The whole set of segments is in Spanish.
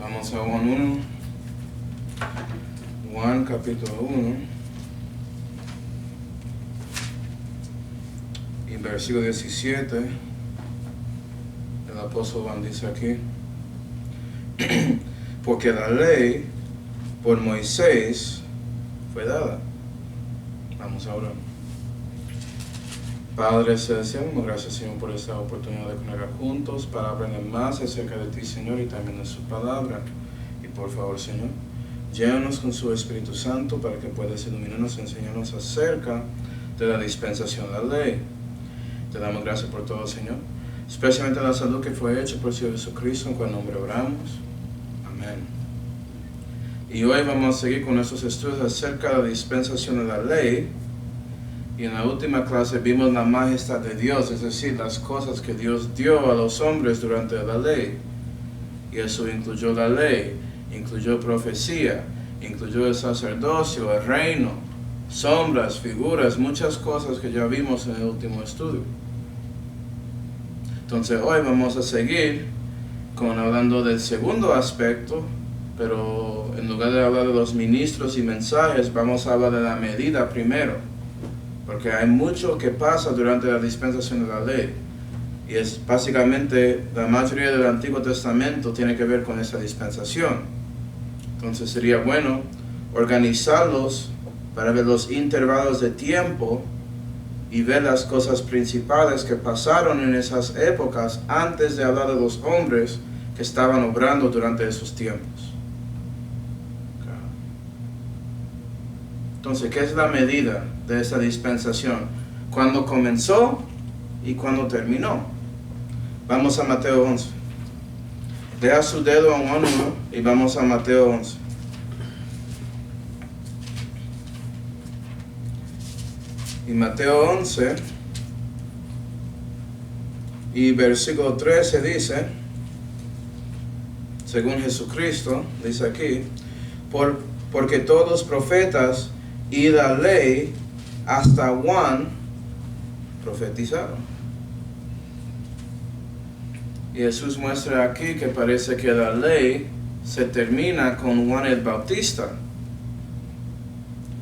Vamos a Juan 1. Juan capítulo 1. Y versículo 17. El apóstol Juan dice aquí. Porque la ley por Moisés fue dada. Vamos a orar. Padre celestial, gracias Señor por esta oportunidad de congregar juntos para aprender más acerca de ti, Señor, y también de su palabra. Y por favor, Señor, llénanos con su Espíritu Santo para que puedas iluminarnos y enseñarnos acerca de la dispensación de la ley. Te damos gracias por todo, Señor, especialmente la salud que fue hecha por el Señor Jesucristo, en cuyo nombre oramos. Amén. Y hoy vamos a seguir con nuestros estudios acerca de la dispensación de la ley. Y en la última clase vimos la majestad de Dios, es decir, las cosas que Dios dio a los hombres durante la ley. Y eso incluyó la ley, incluyó profecía, incluyó el sacerdocio, el reino, sombras, figuras, muchas cosas que ya vimos en el último estudio. Entonces hoy vamos a seguir hablando del segundo aspecto, pero en lugar de hablar de los ministros y mensajes, vamos a hablar de la medida primero. Porque hay mucho que pasa durante la dispensación de la ley. Y es básicamente la mayoría del Antiguo Testamento tiene que ver con esa dispensación. Entonces sería bueno organizarlos para ver los intervalos de tiempo y ver las cosas principales que pasaron en esas épocas antes de hablar de los hombres que estaban obrando durante esos tiempos. Entonces, ¿qué es la medida de esa dispensación? ¿Cuándo comenzó y cuándo terminó? Vamos a Mateo 11. Deja su dedo en Juan 1 y vamos a Mateo 11. Y Mateo 11 y versículo 13 dice, según Jesucristo, dice aquí, porque todos los profetas y la ley hasta Juan profetizaron. Y Jesús muestra aquí que parece que la ley se termina con Juan el Bautista.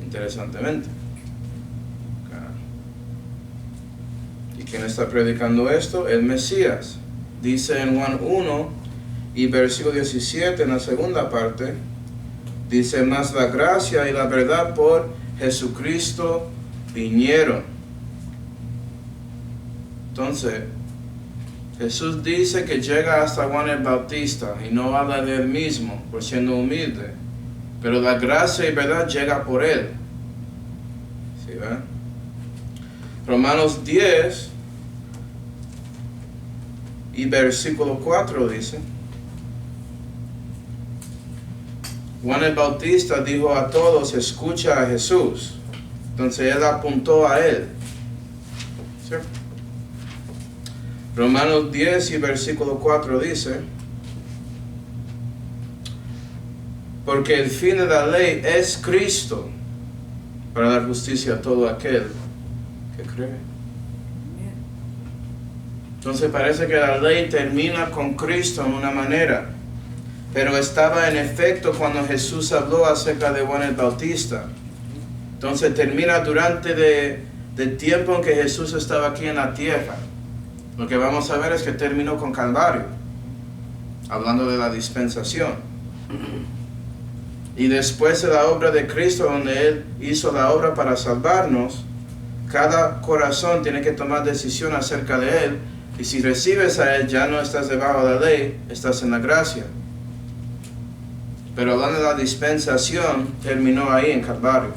Interesantemente. ¿Y quién está predicando esto? El Mesías. Dice en Juan 1 y versículo 17 en la segunda parte, dice, mas la gracia y la verdad por Jesucristo vinieron. Entonces, Jesús dice que llega hasta Juan el Bautista y no habla de él mismo por siendo humilde, pero la gracia y verdad llega por él. ¿Sí ven? Romanos 10 y versículo 4 dice, Juan el Bautista dijo a todos, escucha a Jesús. Entonces él apuntó a él. ¿Sí? Romanos 10 y versículo 4 dice, porque el fin de la ley es Cristo, para dar justicia a todo aquel que cree. Entonces parece que la ley termina con Cristo en una manera. Pero estaba en efecto cuando Jesús habló acerca de Juan el Bautista. Entonces termina durante del tiempo en que Jesús estaba aquí en la tierra. Lo que vamos a ver es que terminó con Calvario, hablando de la dispensación. Y después de la obra de Cristo, donde Él hizo la obra para salvarnos, cada corazón tiene que tomar decisión acerca de Él. Y si recibes a Él, ya no estás debajo de la ley, estás en la gracia. Pero hablando de la dispensación, terminó ahí en Calvario.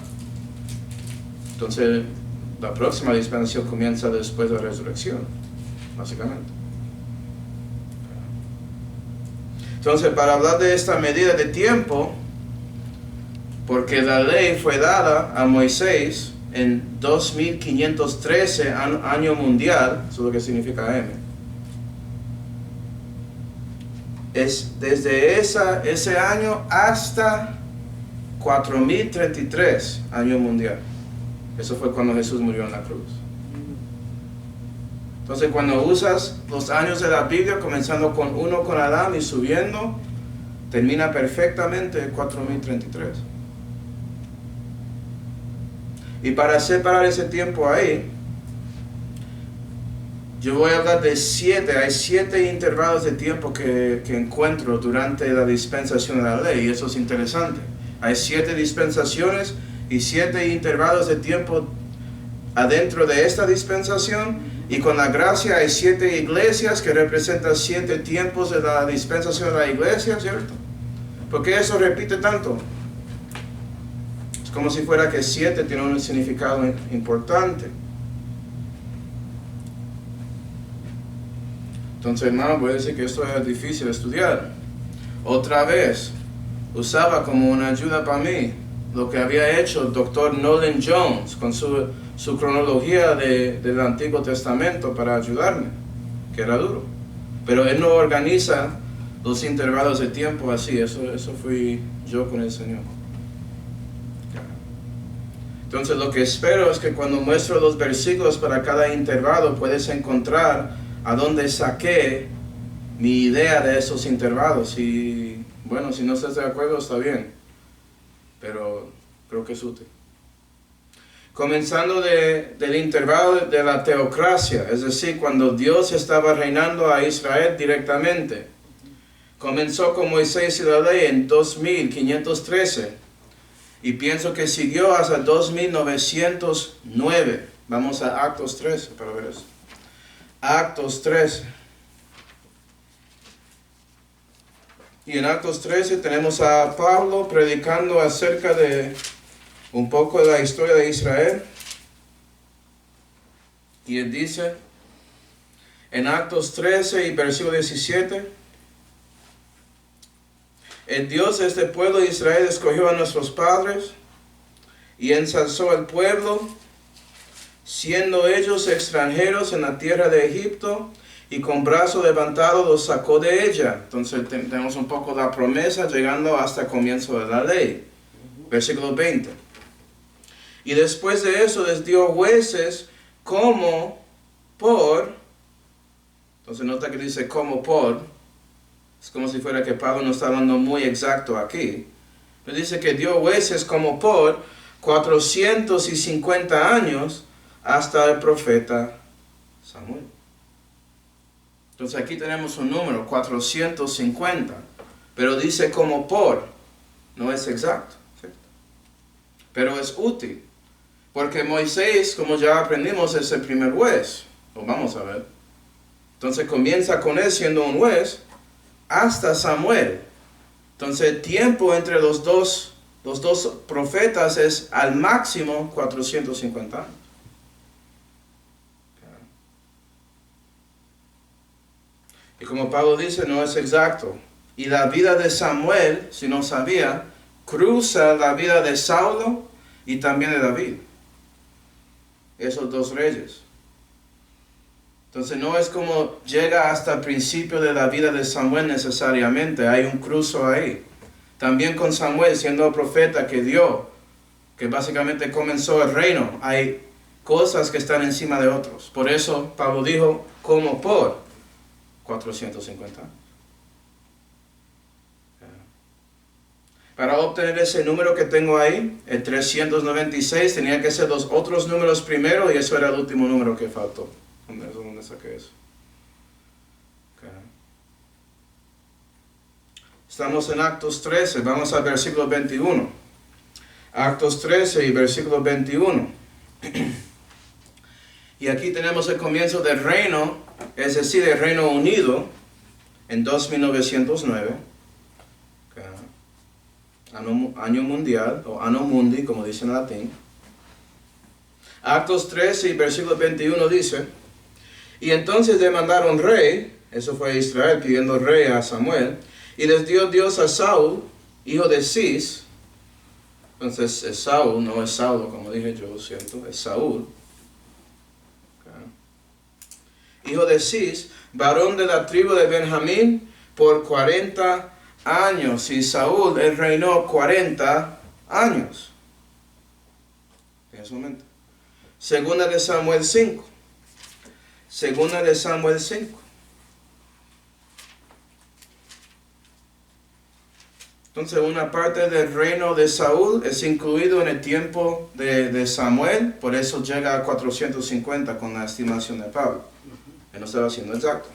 Entonces, la próxima dispensación comienza después de la resurrección, básicamente. Entonces, para hablar de esta medida de tiempo, porque la ley fue dada a Moisés en 2513 año mundial, eso es lo que significa M. Es desde ese año hasta 4033 año mundial. Eso fue cuando Jesús murió en la cruz. Entonces cuando usas los años de la Biblia, comenzando con 1 con Adán y subiendo, termina perfectamente el 4033. Y para separar ese tiempo ahí, yo voy a hablar de hay 7 intervalos de tiempo que encuentro durante la dispensación de la ley, y eso es interesante. Hay 7 dispensaciones y 7 intervalos de tiempo adentro de esta dispensación, y con la gracia hay 7 iglesias que representan 7 tiempos de la dispensación de la iglesia, ¿cierto? ¿Por qué eso repite tanto? Es como si fuera que 7 tiene un significado importante. Entonces, hermano, voy a decir que esto es difícil de estudiar. Otra vez, usaba como una ayuda para mí lo que había hecho el doctor Nolan Jones con su cronología del Antiguo Testamento para ayudarme, que era duro. Pero él no organiza los intervalos de tiempo así, eso fui yo con el Señor. Entonces lo que espero es que cuando muestro los versículos para cada intervalo puedes encontrar a dónde saqué mi idea de esos intervalos. Y bueno, si no estás de acuerdo está bien, pero creo que es útil. Comenzando del intervalo de la teocracia, es decir, cuando Dios estaba reinando a Israel directamente. Comenzó con Moisés y la ley en 2513 y pienso que siguió hasta 2909. Vamos a Actos 13 para ver eso. Actos 13. Y en Actos 13 tenemos a Pablo predicando acerca de un poco de la historia de Israel. Y él dice en Actos 13 y versículo 17: el Dios de este pueblo de Israel escogió a nuestros padres y ensalzó al pueblo, siendo ellos extranjeros en la tierra de Egipto, y con brazo levantado los sacó de ella. Entonces tenemos un poco la promesa llegando hasta el comienzo de la ley. Versículo 20. Y después de eso les dio jueces como por. Entonces nota que dice como por. Es como si fuera que Pablo no está hablando muy exacto aquí. Pero dice que dio jueces como por 450 años hasta el profeta Samuel. Entonces aquí tenemos un número, 450. Pero dice como por, no es exacto, ¿cierto? Pero es útil. Porque Moisés, como ya aprendimos, es el primer juez. Lo vamos a ver. Entonces comienza con él siendo un juez hasta Samuel. Entonces el tiempo entre los dos profetas es al máximo 450 años. Y como Pablo dice, no es exacto. Y la vida de Samuel, si no sabía, cruza la vida de Saulo y también de David. Esos 2 reyes. Entonces no es como llega hasta el principio de la vida de Samuel necesariamente, hay un cruzo ahí. También con Samuel siendo el profeta que básicamente comenzó el reino, hay cosas que están encima de otros. Por eso Pablo dijo como por 450 años. Para obtener ese número que tengo ahí, el 396, tenía que ser los otros números primero y eso era el último número que faltó. ¿Dónde saqué eso? Okay. Estamos en Actos 13, vamos al versículo 21. Actos 13 y versículo 21. Y aquí tenemos el comienzo del reino, es decir, el Reino Unido, en 2909. Okay. Año mundial, o Anno Mundi, como dicen en latín. Actos 13 y versículo 21 dice: y entonces le mandaron rey, eso fue Israel pidiendo rey a Samuel, y les dio Dios a Saúl, hijo de Cis. Entonces es Saúl, no es Saulo, como dije yo, siento, es Saúl. Okay. Hijo de Cis, varón de la tribu de Benjamín, por 40 años. Y Saúl, él reinó 40 años. En ese momento. Segunda de Samuel 5. Segunda de Samuel 5. Entonces una parte del reino de Saúl es incluido en el tiempo de Samuel, por eso llega a 450 con la estimación de Pablo. Él no estaba siendo exacto.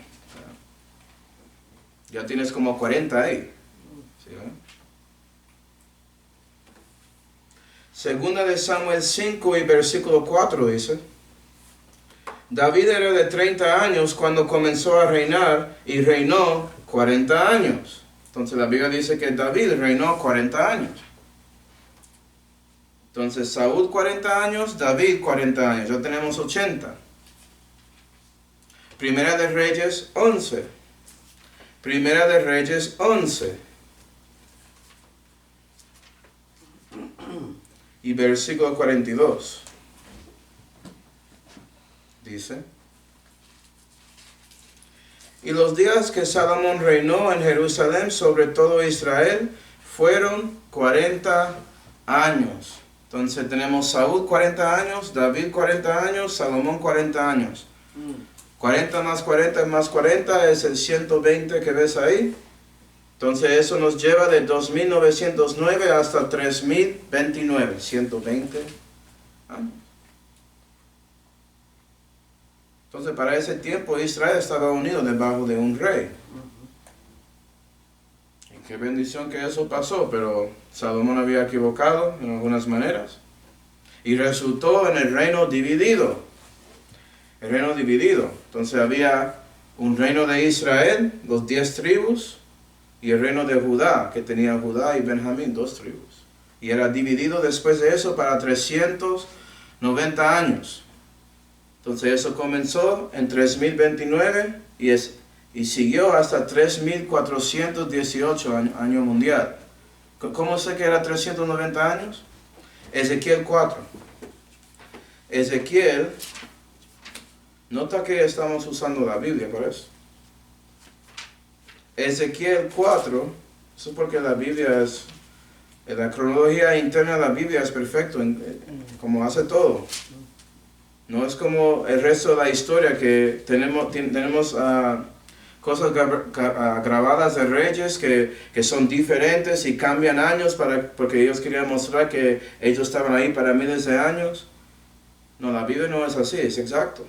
Ya tienes como 40 ahí. ¿Sí, Segunda de Samuel 5 y versículo 4 dice: David era de 30 años cuando comenzó a reinar y reinó 40 años. Entonces la Biblia dice que David reinó 40 años. Entonces Saúl 40 años, David 40 años. Ya tenemos 80. Primera de Reyes 11. Primera de Reyes 11. Y versículo 42. Dice: Y los días que Salomón reinó en Jerusalén sobre todo Israel fueron 40 años. Entonces tenemos Saúl 40 años, David 40 años, Salomón 40 años. 40 más 40 más 40 es el 120 que ves ahí. Entonces eso nos lleva de 2909 hasta 3029, 120 años. Entonces para ese tiempo Israel estaba unido debajo de un rey. Y qué bendición que eso pasó, pero Salomón había equivocado en algunas maneras. Y resultó en el reino dividido. El reino dividido. Entonces había un reino de Israel, los 10 tribus, y el reino de Judá, que tenía Judá y Benjamín, 2 tribus. Y era dividido después de eso para 390 años. Entonces eso comenzó en 3029 y siguió hasta 3418 año mundial. ¿Cómo sé que era 390 años? Ezequiel 4. Ezequiel, nota que estamos usando la Biblia para eso. Ezequiel 4, eso es porque la Biblia es, la cronología interna de la Biblia es perfecto, como hace todo. No es como el resto de la historia que tenemos cosas grabadas de reyes que son diferentes y cambian años porque ellos querían mostrar que ellos estaban ahí para miles de años. No, la Biblia no es así, es exacto.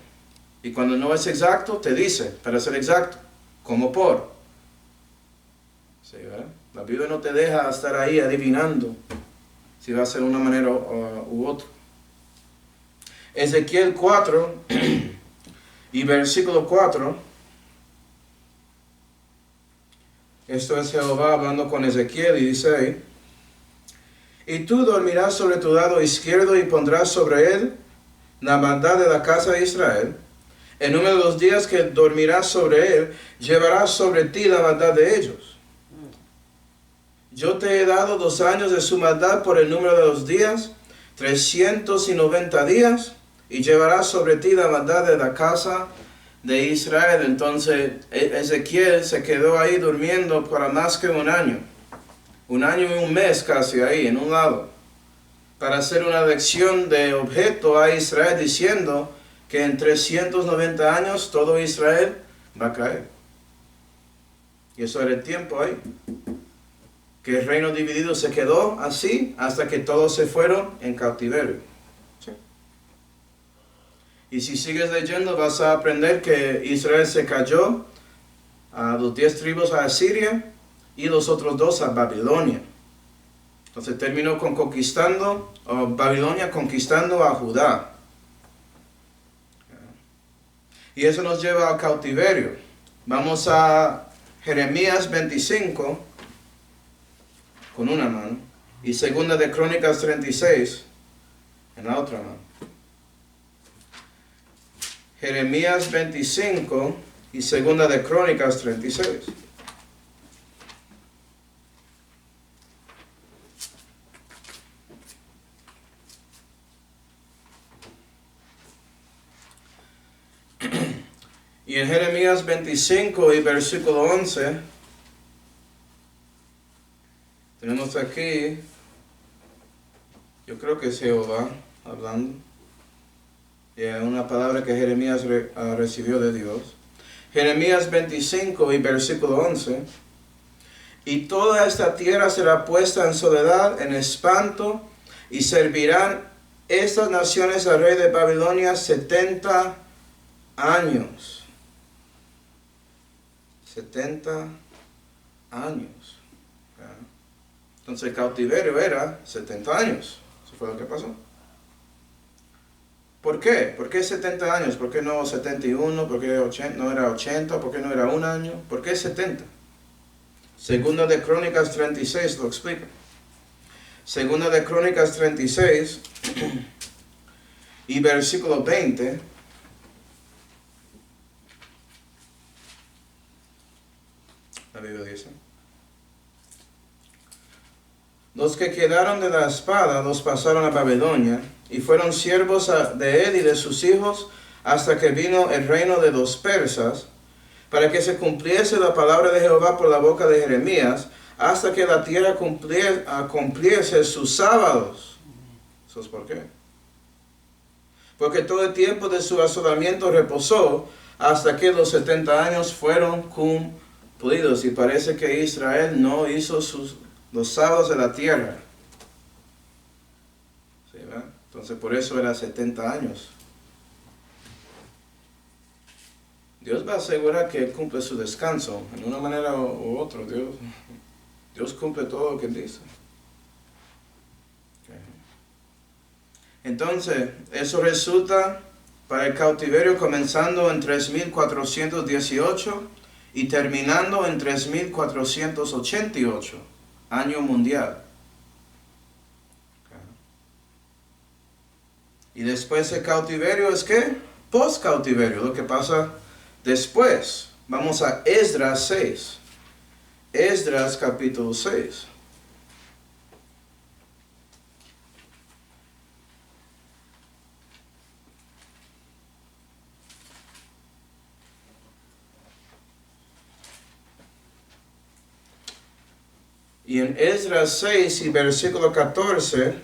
Y cuando no es exacto, te dice, para ser exacto, como por. Sí, ¿verdad? La Biblia no te deja estar ahí adivinando si va a ser de una manera u otra. Ezequiel 4 y versículo 4. Esto es Jehová hablando con Ezequiel y dice ahí: Y tú dormirás sobre tu lado izquierdo y pondrás sobre él la maldad de la casa de Israel. El número de los días que dormirás sobre él, llevarás sobre ti la maldad de ellos. Yo te he dado 2 años de su maldad por el número de los días, 390 días, y llevarás sobre ti la maldad de la casa de Israel. Entonces Ezequiel se quedó ahí durmiendo para más que un año y un mes casi ahí, en un lado, para hacer una lección de objeto a Israel diciendo que en 390 años todo Israel va a caer. Y eso era el tiempo ahí. Que el reino dividido se quedó así hasta que todos se fueron en cautiverio. ¿Sí? Y si sigues leyendo vas a aprender que Israel se cayó a los 10 tribus a Asiria y los otros 2 a Babilonia. Entonces terminó con Babilonia conquistando a Judá. Y eso nos lleva al cautiverio. Vamos a Jeremías 25 con una mano y Segunda de Crónicas 36 en la otra mano. Jeremías 25 y Segunda de Crónicas 36. Y en Jeremías 25 y versículo 11, tenemos aquí, yo creo que es Jehová hablando, y es una palabra que Jeremías recibió de Dios. Jeremías 25 y versículo 11, Y toda esta tierra será puesta en soledad, en espanto, y servirán estas naciones al rey de Babilonia 70 años. 70 años. Entonces el cautiverio era 70 años. Eso fue lo que pasó. ¿Por qué? ¿Por qué 70 años? ¿Por qué no 71? ¿Por qué 80? ¿No era 80? ¿Por qué no era un año? ¿Por qué 70? Segunda de Crónicas 36 lo explica. Segunda de Crónicas 36 y versículo 20. La Biblia dice: los que quedaron de la espada los pasaron a Babilonia, y fueron siervos de él y de sus hijos, hasta que vino el reino de los persas, para que se cumpliese la palabra de Jehová por la boca de Jeremías, hasta que la tierra cumpliese sus sábados. ¿Eso es por qué? Porque todo el tiempo de su asolamiento reposó, hasta que los 70 años fueron cumplidos. Y parece que Israel no hizo los sábados de la tierra. ¿Sí, verdad? Entonces por eso era 70 años. Dios va a asegurar que Él cumple su descanso, en una manera u otra. Dios cumple todo lo que dice. Okay. Entonces, eso resulta para el cautiverio comenzando en 3418 y terminando en 3488, año mundial. Okay. Y después el cautiverio es ¿qué? Post-cautiverio, lo que pasa después. Vamos a Esdras 6. Esdras capítulo 6. Y en Esdras 6 y versículo 14,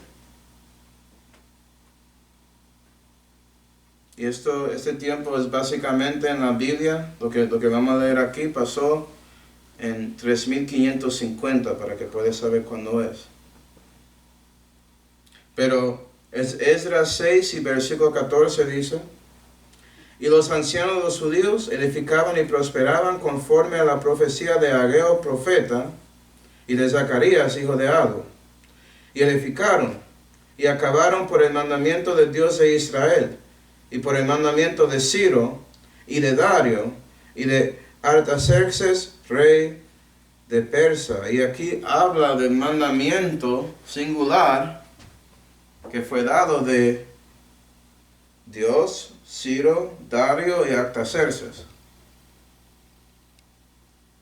y este tiempo es básicamente en la Biblia, lo que vamos a leer aquí pasó en 3550, para que puedas saber cuándo es. Pero es Esdras 6 y versículo 14 dice: y los ancianos de los judíos edificaban y prosperaban conforme a la profecía de Ageo profeta y de Zacarías hijo de Ado, y edificaron y acabaron por el mandamiento de Dios de Israel, y por el mandamiento de Ciro y de Dario y de Artaxerxes rey de Persia. Y aquí habla del mandamiento singular que fue dado de Dios, Ciro, Dario y Artaxerxes.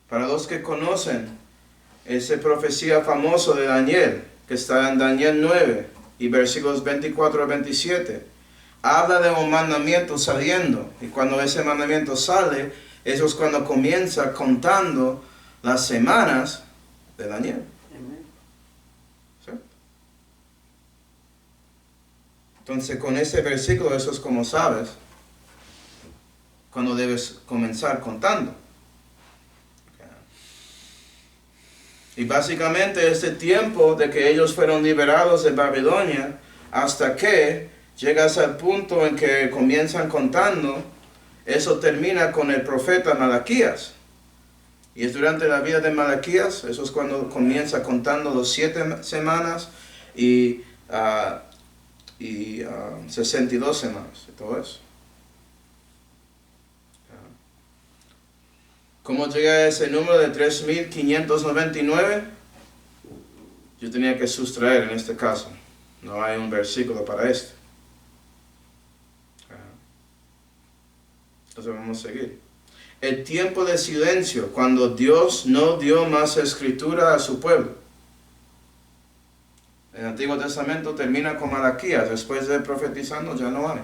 Para los que conocen esa profecía famosa de Daniel, que está en Daniel 9 y versículos 24 a 27, habla de un mandamiento saliendo, y cuando ese mandamiento sale, eso es cuando comienza contando las semanas de Daniel. ¿Sí? Entonces con ese versículo eso es como sabes cuando debes comenzar contando. Y básicamente este tiempo de que ellos fueron liberados de Babilonia hasta que llegas al punto en que comienzan contando, eso termina con el profeta Malaquías. Y es durante la vida de Malaquías, eso es cuando comienza contando los 7 semanas y 62 semanas y todo eso. ¿Cómo llega a ese número de 3599? Yo tenía que sustraer en este caso. No hay un versículo para esto. Entonces vamos a seguir. El tiempo de silencio, cuando Dios no dio más escritura a su pueblo. El Antiguo Testamento termina con Malaquías. Después de profetizando ya no hay.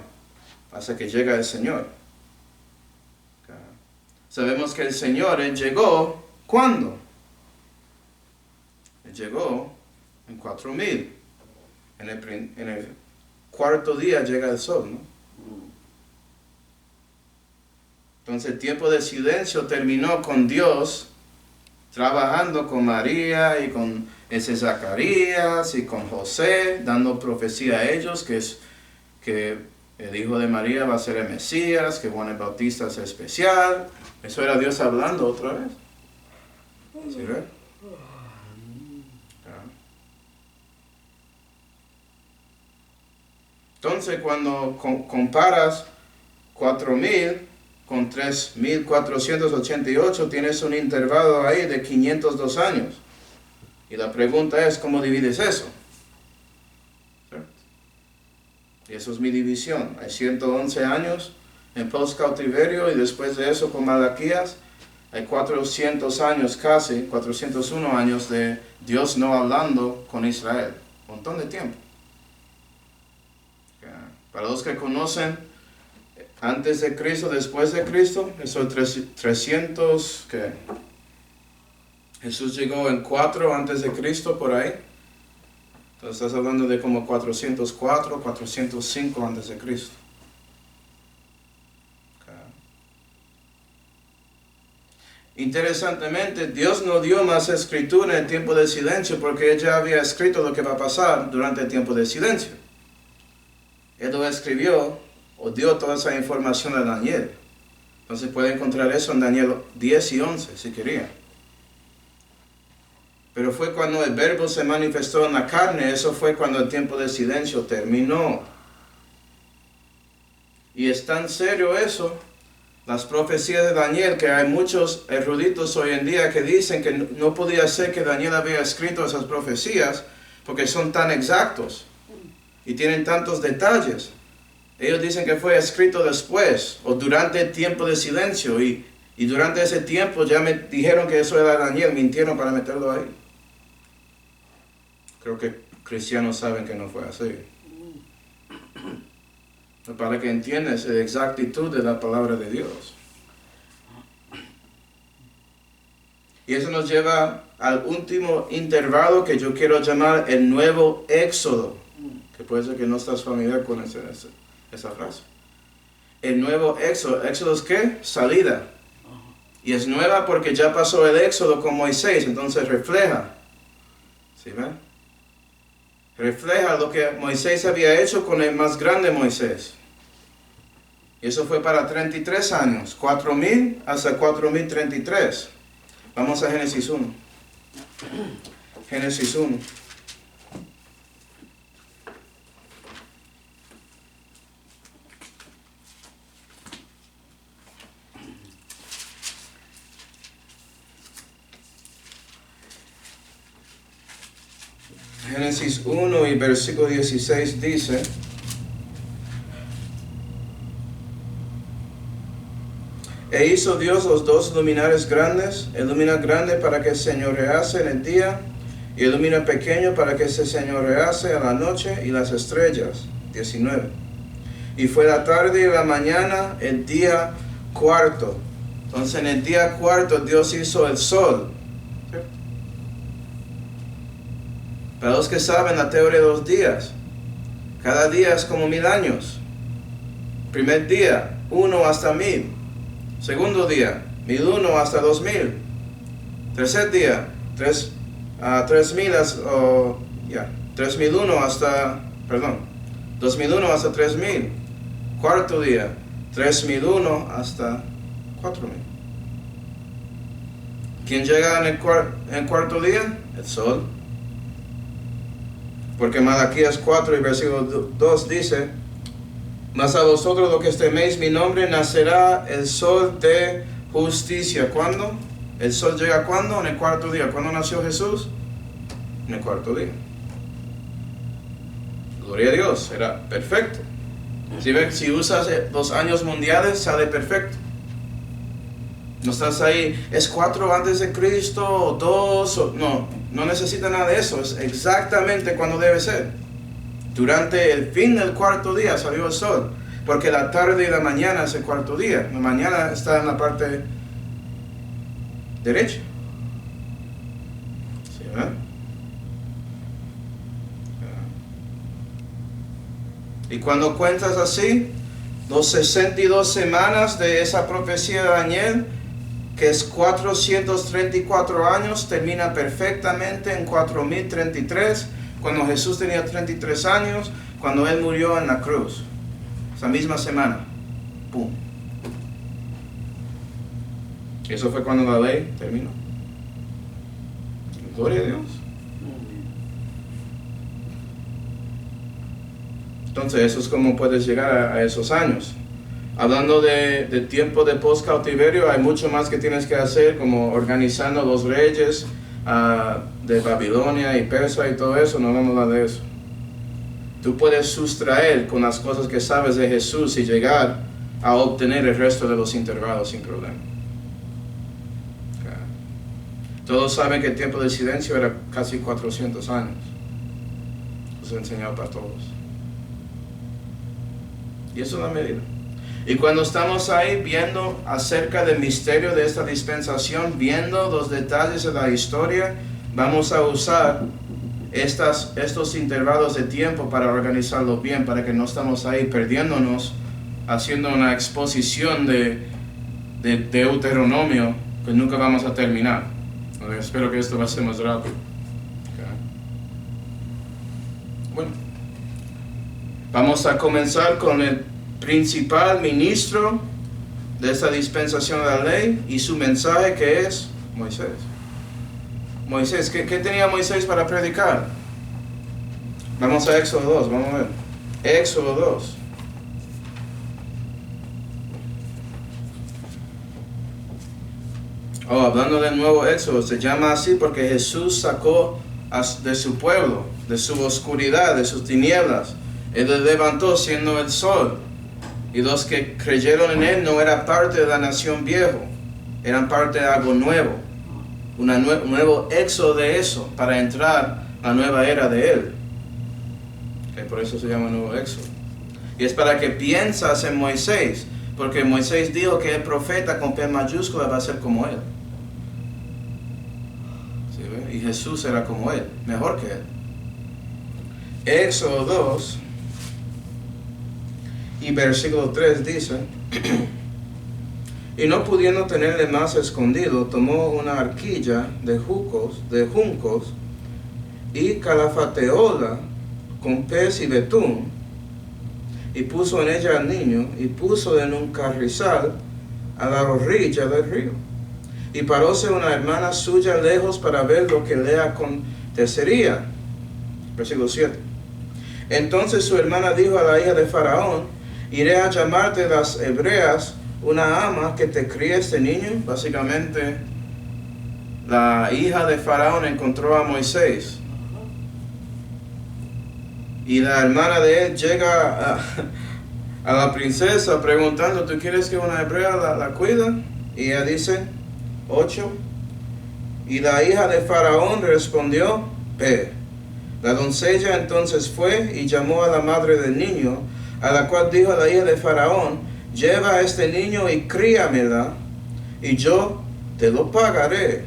Hasta que llega el Señor. Sabemos que el Señor, Él llegó, ¿cuándo? Él llegó en 4000. En el cuarto día llega el sol, ¿no? Entonces el tiempo de silencio terminó con Dios trabajando con María y con ese Zacarías y con José, dando profecía a ellos que el hijo de María va a ser el Mesías, que Juan el Bautista es especial. Eso era Dios hablando otra vez. ¿Sí ves? Entonces, cuando comparas 4.000 con 3.488, tienes un intervalo ahí de 502 años. Y la pregunta es, ¿cómo divides eso? ¿Cierto? Y eso es mi división. Hay 111 años en post-cautiverio y después de eso con Malaquías hay 400 años casi, 401 años de Dios no hablando con Israel. Un montón de tiempo. Para los que conocen antes de Cristo, después de Cristo, eso es 300, ¿qué? Jesús llegó en 4 antes de Cristo, por ahí. Entonces estás hablando de como 404, 405 antes de Cristo. Interesantemente, Dios no dio más escritura en el tiempo de silencio porque Él ya había escrito lo que va a pasar durante el tiempo de silencio. Él lo escribió o dio toda esa información a Daniel. Entonces puede encontrar eso en Daniel 10 y 11 si quería. Pero fue cuando el verbo se manifestó en la carne, eso fue cuando el tiempo de silencio terminó. Y es tan serio eso, las profecías de Daniel, que hay muchos eruditos hoy en día que dicen que no podía ser que Daniel había escrito esas profecías porque son tan exactos y tienen tantos detalles. Ellos dicen que fue escrito después o durante el tiempo de silencio y durante ese tiempo ya me dijeron que eso era Daniel, mintieron para meterlo ahí. Creo que cristianos saben que no fue así. Para que entiendas la exactitud de la palabra de Dios. Y eso nos lleva al último intervalo que yo quiero llamar el nuevo éxodo. Que puede ser que no estás familiar con esa frase. El nuevo éxodo. ¿Éxodo es qué? Salida. Y es nueva porque ya pasó el éxodo con Moisés, entonces refleja. ¿Sí ven? Refleja lo que Moisés había hecho con el más grande Moisés. Y eso fue para 33 años, 4.000 hasta 4.033. Vamos a Génesis 1. Génesis 1. Génesis 1 y versículo 16 dice: E hizo Dios los 2 luminares grandes, el luminar grande para que señorease en el día, y el luminar pequeño para que se señorease a la noche, y las estrellas. 19. Y fue la tarde y la mañana el día cuarto. Entonces en el día cuarto Dios hizo el sol. ¿Cierto? Para los que saben la teoría de los días, cada día es como 1000 años. Primer día, 1 hasta 1000. Segundo día, 1001 hasta 2000. Tercer día, 3000 3001 hasta, 2001 hasta 3000. Cuarto día, 3001 hasta 4000. ¿Quién llega en el cuarto día? El sol. Porque Malaquías 4 y versículo 2 dice: Mas a vosotros los que teméis mi nombre nacerá el sol de justicia. ¿Cuándo? ¿El sol llega cuándo? En el cuarto día. ¿Cuándo nació Jesús? En el cuarto día. Gloria a Dios, era perfecto. Si usas los años mundiales, sale perfecto. No estás ahí, es 4 antes de Cristo, o 2, no necesita nada de eso. Es exactamente cuando debe ser. Durante el fin del cuarto día salió el sol, porque la tarde y la mañana es el cuarto día. La mañana está en la parte derecha. ¿Sí, verdad? Y cuando cuentas así, los 62 semanas de esa profecía de Daniel que es 434 años, termina perfectamente en 4033, cuando Jesús tenía 33 años, cuando Él murió en la cruz. Esa misma semana. ¡Pum! Eso fue cuando la ley terminó. Gloria a Dios. Entonces, eso es como puedes llegar a esos años. Hablando de tiempo de post-cautiverio, hay mucho más que tienes que hacer, como organizando los reyes de Babilonia y Persia y todo eso. No vamos a hablar de eso. Tú puedes sustraer con las cosas que sabes de Jesús y llegar a obtener el resto de los intervalos sin problema. Okay. Todos saben que el tiempo de silencio era casi 400 años. Eso enseñado para todos. Y eso es la medida. Y cuando estamos ahí viendo acerca del misterio de esta dispensación, viendo los detalles de la historia, vamos a usar estos intervalos de tiempo para organizarlo bien, para que no estamos ahí perdiéndonos, haciendo una exposición de Deuteronomio que nunca vamos a terminar. Espero que esto va a ser más rápido. Okay. Bueno, vamos a comenzar con el principal ministro de esta dispensación de la ley y su mensaje, que es Moisés. Moisés, ¿qué tenía Moisés para predicar? Vamos a Éxodo 2, vamos a ver. Éxodo 2. Hablando del nuevo Éxodo, se llama así porque Jesús sacó de su pueblo, de su oscuridad, de sus tinieblas. Él le levantó siendo el sol. Y los que creyeron en Él no eran parte de la nación viejo, eran parte de algo nuevo. Un nuevo éxodo de eso, para entrar a la nueva era de Él. Okay, por eso se llama nuevo éxodo. Y es para que piensas en Moisés, porque Moisés dijo que el profeta con P mayúscula va a ser como Él. ¿Sí, ve? Y Jesús era como Él, mejor que Él. Éxodo 2. Y versículo 3 dice: y no pudiendo tenerle más escondido, tomó una arquilla de juncos y calafateola con pez y betún, y puso en ella al niño, y puso en un carrizal a la orilla del río. Y paróse una hermana suya lejos para ver lo que le acontecería. Versículo 7. Entonces su hermana dijo a la hija de Faraón: iré a llamarte las hebreas una ama que te críe este niño. Básicamente, la hija de Faraón encontró a Moisés. Y la hermana de él llega a la princesa preguntando: ¿tú quieres que una hebrea la cuida? Y ella dice, 8. Y la hija de Faraón respondió, ve. La doncella entonces fue y llamó a la madre del niño, a la cual dijo a la hija de Faraón: lleva a este niño y críamela, y yo te lo pagaré,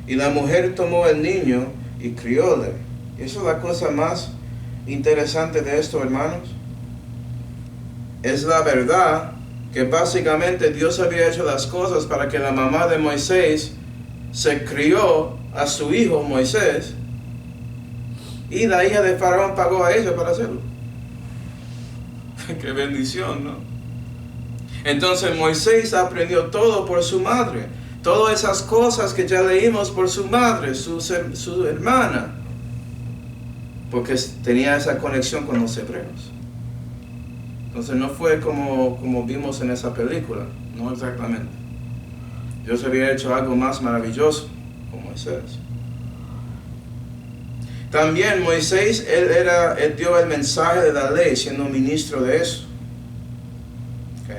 Y la mujer tomó el niño y crióle. Y eso es la cosa más interesante de esto, hermanos. Es la verdad que básicamente Dios había hecho las cosas para que la mamá de Moisés se crió a su hijo Moisés, y la hija de Faraón pagó a ella para hacerlo. ¡Qué bendición!, ¿no? Entonces Moisés aprendió todo por su madre. Todas esas cosas que ya leímos por su madre, su hermana. Porque tenía esa conexión con los hebreos. Entonces no fue como vimos en esa película. No exactamente. Dios había hecho algo más maravilloso con Moisés. También Moisés, él dio el mensaje de la ley, siendo ministro de eso. Okay.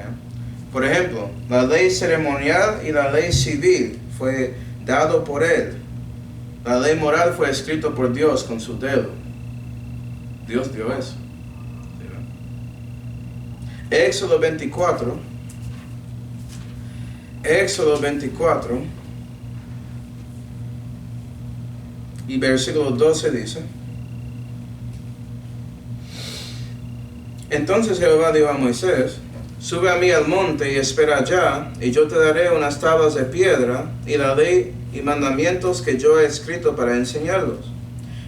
Por ejemplo, la ley ceremonial y la ley civil fue dado por él. La ley moral fue escrito por Dios con su dedo. Dios dio eso. Éxodo 24. Y versículo 12 dice: entonces Jehová dijo a Moisés: sube a mí al monte y espera allá, y yo te daré unas tablas de piedra, y la ley y mandamientos que yo he escrito para enseñarlos.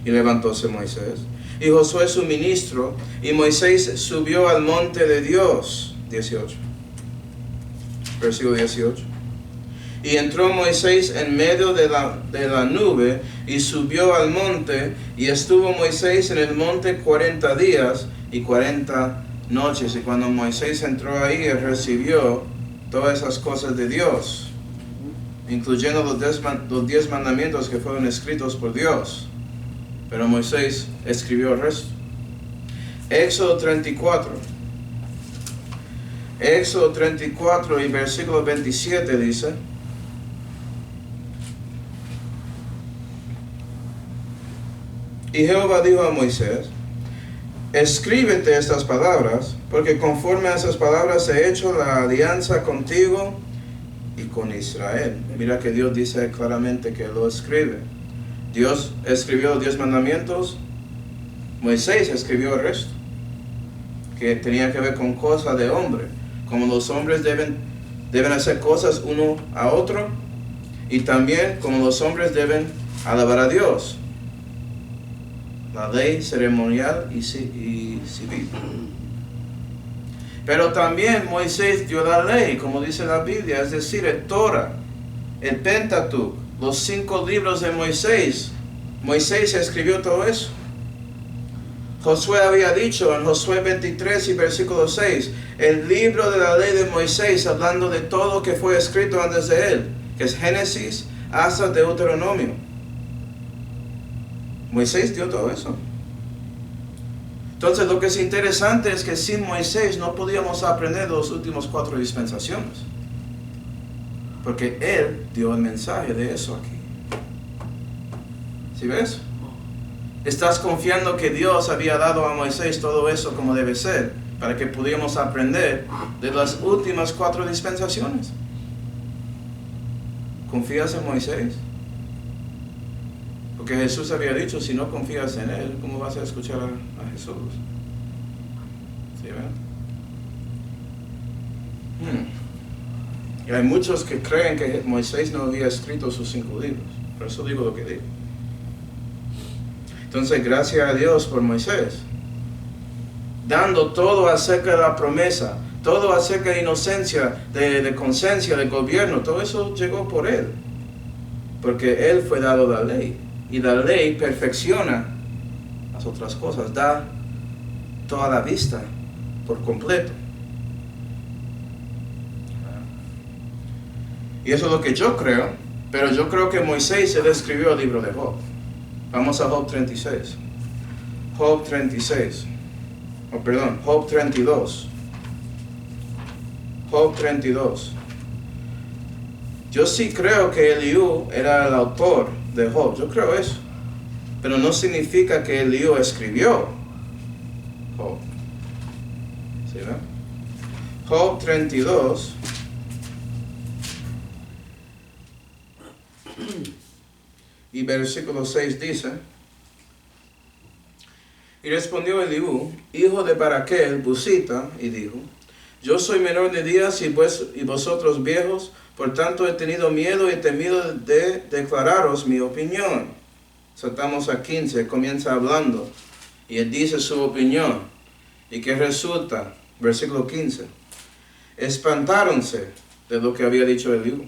Y levantóse Moisés, y Josué su ministro, y Moisés subió al monte de Dios. 18. Versículo 18. Y entró Moisés en medio de la nube, y subió al monte, y estuvo Moisés en el monte 40 días y 40 noches. Y cuando Moisés entró ahí, él recibió todas esas cosas de Dios, incluyendo los 10 mandamientos que fueron escritos por Dios. Pero Moisés escribió el resto. Éxodo 34. Éxodo 34 y versículo 27 dice: Y Jehová dijo a Moisés: escríbete estas palabras, porque conforme a esas palabras he hecho la alianza contigo y con Israel. Mira que Dios dice claramente que lo escribe. Dios escribió los 10 mandamientos, Moisés escribió el resto, que tenía que ver con cosas de hombre, como los hombres deben hacer cosas uno a otro, y también como los hombres deben alabar a Dios. La ley ceremonial y civil. Pero también Moisés dio la ley, como dice la Biblia, es decir, el Torah, el Pentateuch, los 5 libros de Moisés. Moisés escribió todo eso. Josué había dicho en Josué 23 y versículo 6, el libro de la ley de Moisés, hablando de todo que fue escrito antes de él, que es Génesis hasta Deuteronomio. Moisés dio todo eso. Entonces lo que es interesante es que sin Moisés no podíamos aprender los últimos 4 dispensaciones, porque él dio el mensaje de eso aquí. ¿Sí ves? Estás confiando que Dios había dado a Moisés todo eso como debe ser, para que pudiéramos aprender de las últimas 4 dispensaciones. ¿Confías en Moisés? Porque Jesús había dicho, si no confías en Él, ¿cómo vas a escuchar a Jesús? ¿Sí, verdad? Y hay muchos que creen que Moisés no había escrito sus 5 libros. Por eso digo lo que digo. Entonces, gracias a Dios por Moisés, dando todo acerca de la promesa, todo acerca de inocencia, de conciencia, de gobierno, todo eso llegó por Él. Porque Él fue dado la ley. Y la ley perfecciona las otras cosas, da toda la vista por completo. Y eso es lo que yo creo, pero yo creo que Moisés él escribió el libro de Job. Vamos a Job 36. Job 36. Job 32. Job 32. Yo sí creo que Eliú era el autor de Job, yo creo eso, pero no significa que Eliú escribió Job. ¿Sí, no? Job 32 y versículo 6 dice: y respondió Eliú, hijo de Baraquel, Busita, y dijo: yo soy menor de días y vosotros viejos, por tanto he tenido miedo y temido de declararos mi opinión. Saltamos a 15, comienza hablando, y él dice su opinión. ¿Y qué resulta? Versículo 15. Espantáronse de lo que había dicho Eliú.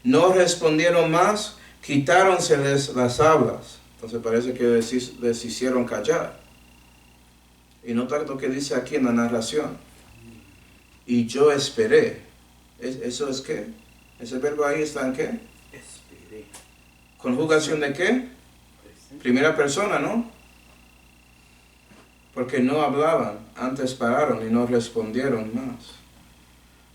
No respondieron más, quitáronsele las hablas. Entonces parece que les hicieron callar. Y nota lo que dice aquí en la narración. Y yo esperé. ¿Eso es qué? ¿Ese verbo ahí está en qué? Esperé. ¿Conjugación de qué? Primera persona, ¿no? Porque no hablaban, antes pararon y no respondieron más.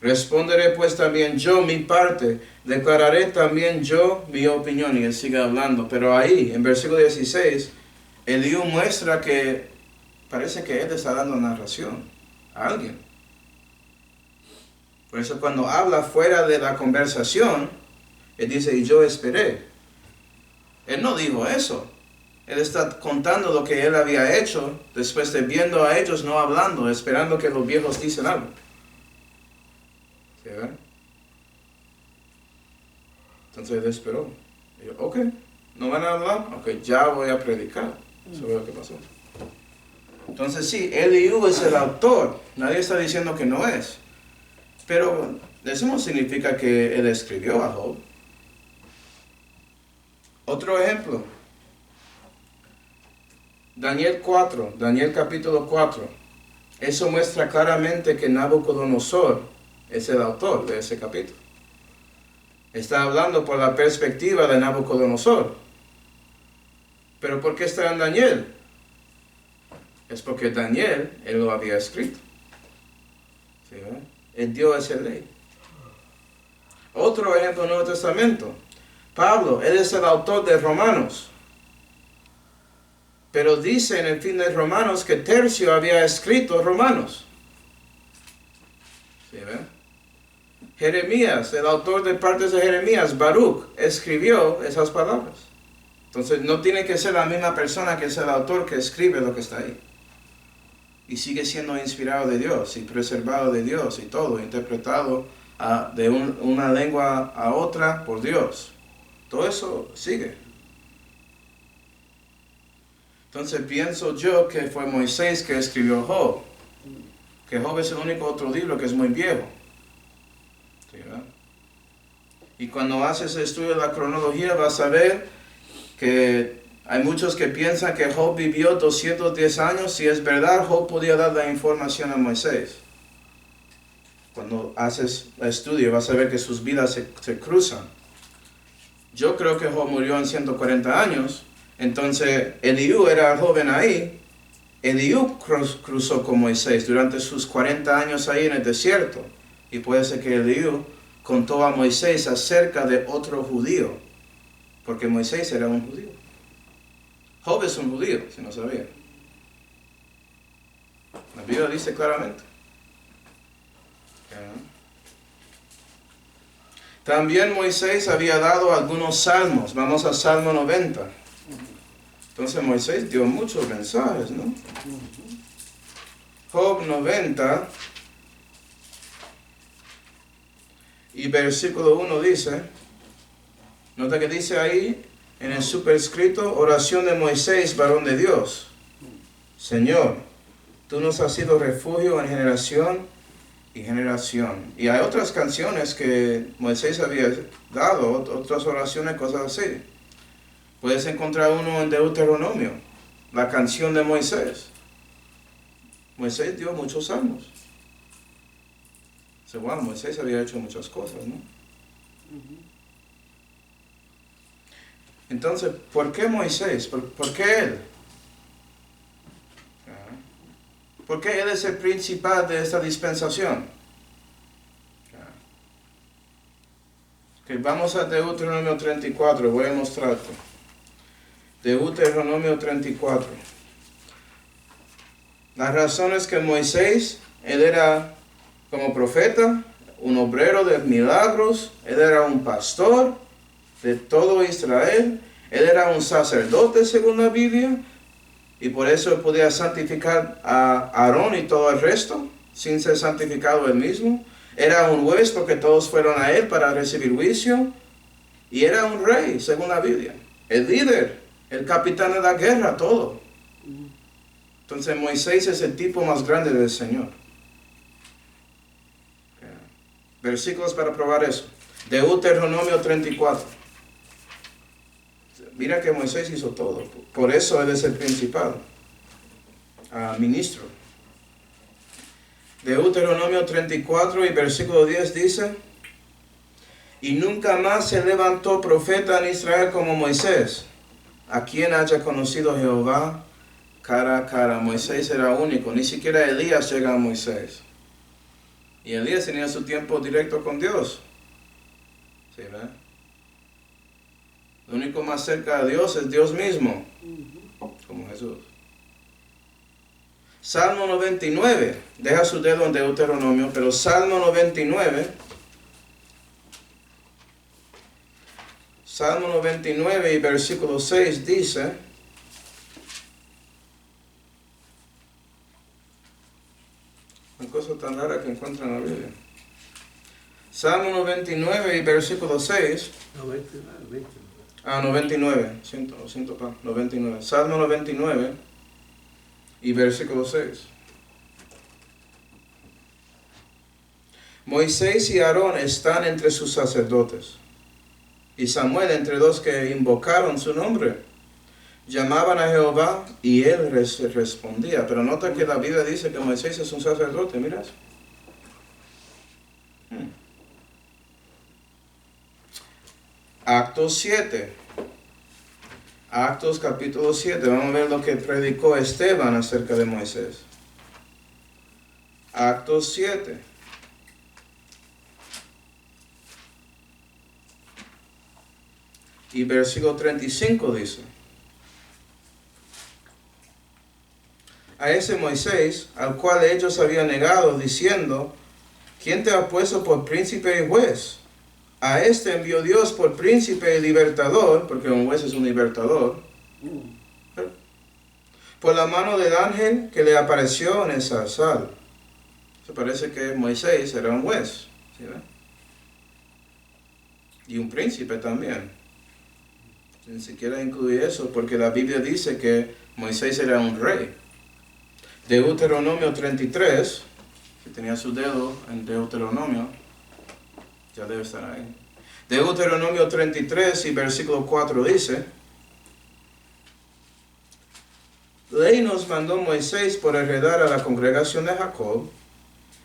Responderé pues también yo mi parte, declararé también yo mi opinión. Y él sigue hablando, pero ahí, en versículo 16, Eliú muestra que parece que él está dando narración a alguien. Por eso cuando habla fuera de la conversación, él dice, y yo esperé. Él no dijo eso. Él está contando lo que él había hecho, después de viendo a ellos no hablando, esperando que los viejos dicen algo. ¿Sí ven? Entonces él esperó. Y yo, ok, ¿no van a hablar? Ok, ya voy a predicar. Eso es lo que pasó. Entonces sí, Eliú es el autor. Nadie está diciendo que no es. Pero eso no significa que él escribió a Job. Otro ejemplo. Daniel 4, Daniel capítulo 4. Eso muestra claramente que Nabucodonosor es el autor de ese capítulo. Está hablando por la perspectiva de Nabucodonosor. ¿Pero por qué está en Daniel? Es porque Daniel, él lo había escrito. ¿Sí, él dio esa ley. Otro ejemplo en el Nuevo Testamento. Pablo, él es el autor de Romanos. Pero dice en el fin de Romanos que Tercio había escrito Romanos. ¿Sí, ven? Jeremías, el autor de partes de Jeremías, Baruch, escribió esas palabras. Entonces no tiene que ser la misma persona que es el autor que escribe lo que está ahí. Y sigue siendo inspirado de Dios y preservado de Dios y todo, interpretado de una lengua a otra por Dios. Todo eso sigue. Entonces pienso yo que fue Moisés que escribió Job. Que Job es el único otro libro que es muy viejo. ¿Sí, verdad? Y cuando haces el estudio de la cronología vas a ver que hay muchos que piensan que Job vivió 210 años. Si es verdad, Job podía dar la información a Moisés. Cuando haces el estudio vas a ver que sus vidas se cruzan. Yo creo que Job murió en 140 años. Entonces Eliú era joven ahí. Eliú cruzó con Moisés durante sus 40 años ahí en el desierto. Y puede ser que Eliú contó a Moisés acerca de otro judío. Porque Moisés era un judío. Job es un judío, si no sabía. La Biblia dice claramente. También Moisés había dado algunos salmos. Vamos a Salmo 90. Entonces Moisés dio muchos mensajes, ¿no? Job 90 y versículo 1 dice, nota que dice ahí en el superescrito, oración de Moisés, varón de Dios. Señor, tú nos has sido refugio en generación y generación. Y hay otras canciones que Moisés había dado, otras oraciones, cosas así. Puedes encontrar uno en Deuteronomio, la canción de Moisés. Moisés dio muchos salmos. Bueno, Moisés había hecho muchas cosas, ¿no? Entonces, ¿por qué Moisés? ¿Por qué él? ¿Por qué él es el principal de esta dispensación? Okay, vamos a Deuteronomio 34, voy a mostrarte. Deuteronomio 34. La razón es que Moisés, él era como profeta, un obrero de milagros, él era un pastor de todo Israel, él era un sacerdote según la Biblia, y por eso podía santificar a Aarón y todo el resto, sin ser santificado él mismo. Era un juez porque todos fueron a él para recibir juicio, y era un rey según la Biblia, el líder, el capitán de la guerra, todo. Entonces Moisés es el tipo más grande del Señor. Versículos para probar eso. Deuteronomio 34. Mira que Moisés hizo todo. Por eso él es el principal. Ministro. Deuteronomio 34 y versículo 10 dice: y nunca más se levantó profeta en Israel como Moisés, a quien haya conocido Jehová cara a cara. Moisés era único. Ni siquiera Elías llega a Moisés. Y Elías tenía su tiempo directo con Dios. ¿Sí, verdad? Lo único más cerca de Dios es Dios mismo, como Jesús. Salmo 99, deja su dedo en Deuteronomio, pero Salmo 99, Salmo 99 y versículo 6 dice: una cosa tan rara que encuentran en la Biblia. Salmo 99 y versículo 6. 99. 99. Salmo 99 y versículo 6. Moisés y Aarón están entre sus sacerdotes, y Samuel entre los que invocaron su nombre. Llamaban a Jehová y él respondía. Pero nota que la Biblia dice que Moisés es un sacerdote, mira eso. Actos 7. Actos capítulo 7. Vamos a ver lo que predicó Esteban acerca de Moisés. Actos 7. Y versículo 35 dice: a ese Moisés, al cual ellos habían negado, diciendo: ¿quién te ha puesto por príncipe y juez? A este envió Dios por príncipe y libertador, porque un juez es un libertador, por la mano del ángel que le apareció en el zarzal. Se parece que Moisés era un juez, ¿sí? Y un príncipe también. Ni siquiera incluye eso, porque la Biblia dice que Moisés era un rey. Deuteronomio 33, si tenía su dedo en Deuteronomio, ya debe estar ahí. Deuteronomio 33 y versículo 4 dice: ley nos mandó Moisés por heredar a la congregación de Jacob,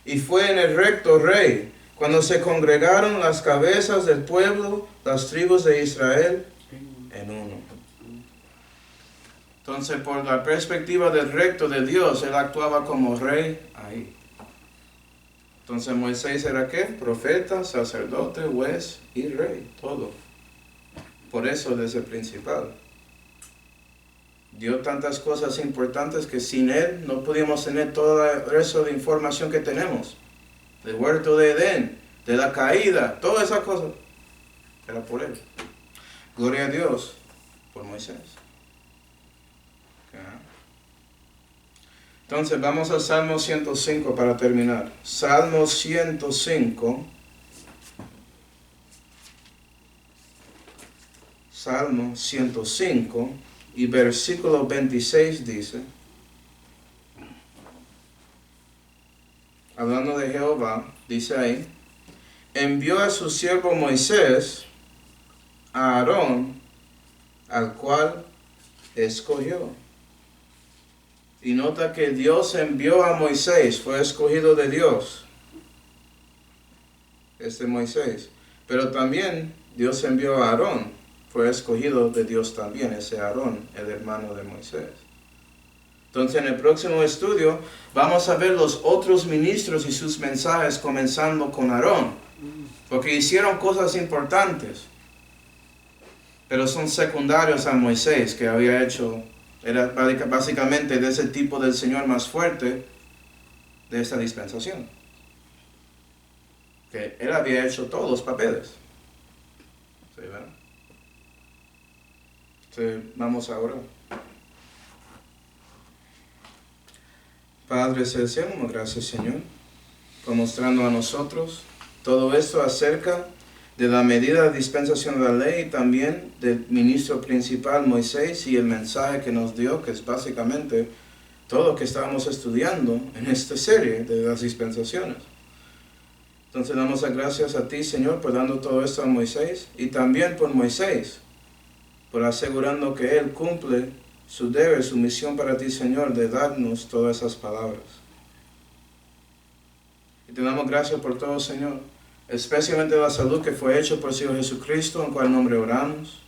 y fue en el recto rey, cuando se congregaron las cabezas del pueblo, las tribus de Israel, en uno. Entonces, por la perspectiva del recto de Dios, él actuaba como rey ahí. Entonces, Moisés era ¿qué? Profeta, sacerdote, juez y rey, todo. Por eso él es el principal. Dio tantas cosas importantes que sin él no podíamos tener todo el resto de información que tenemos. Del huerto de Edén, de la caída, todas esas cosas. Era por él. Gloria a Dios por Moisés. Entonces vamos al Salmo 105 para terminar. Salmo 105. Salmo 105 y versículo 26 dice: hablando de Jehová, dice ahí: envió a su siervo Moisés a Aarón, al cual escogió. Y nota que Dios envió a Moisés, fue escogido de Dios, Moisés. Pero también Dios envió a Aarón, fue escogido de Dios también, ese Aarón, el hermano de Moisés. Entonces en el próximo estudio vamos a ver los otros ministros y sus mensajes, comenzando con Aarón, porque hicieron cosas importantes, pero son secundarios a Moisés, que había hecho, era básicamente de ese tipo del Señor más fuerte de esta dispensación. Que él había hecho todos los papeles. ¿Sí, verdad? Entonces, vamos a orar. Padre Celestial, gracias Señor, por mostrando a nosotros todo esto acerca de la medida de dispensación de la ley y también del ministro principal Moisés y el mensaje que nos dio, que es básicamente todo lo que estábamos estudiando en esta serie de las dispensaciones. Entonces damos las gracias a ti, Señor, por dando todo esto a Moisés y también por Moisés, por asegurando que él cumple su deber, su misión para ti, Señor, de darnos todas esas palabras. Y te damos gracias por todo, Señor, especialmente la salud que fue hecha por el Señor Jesucristo, en cual nombre oramos.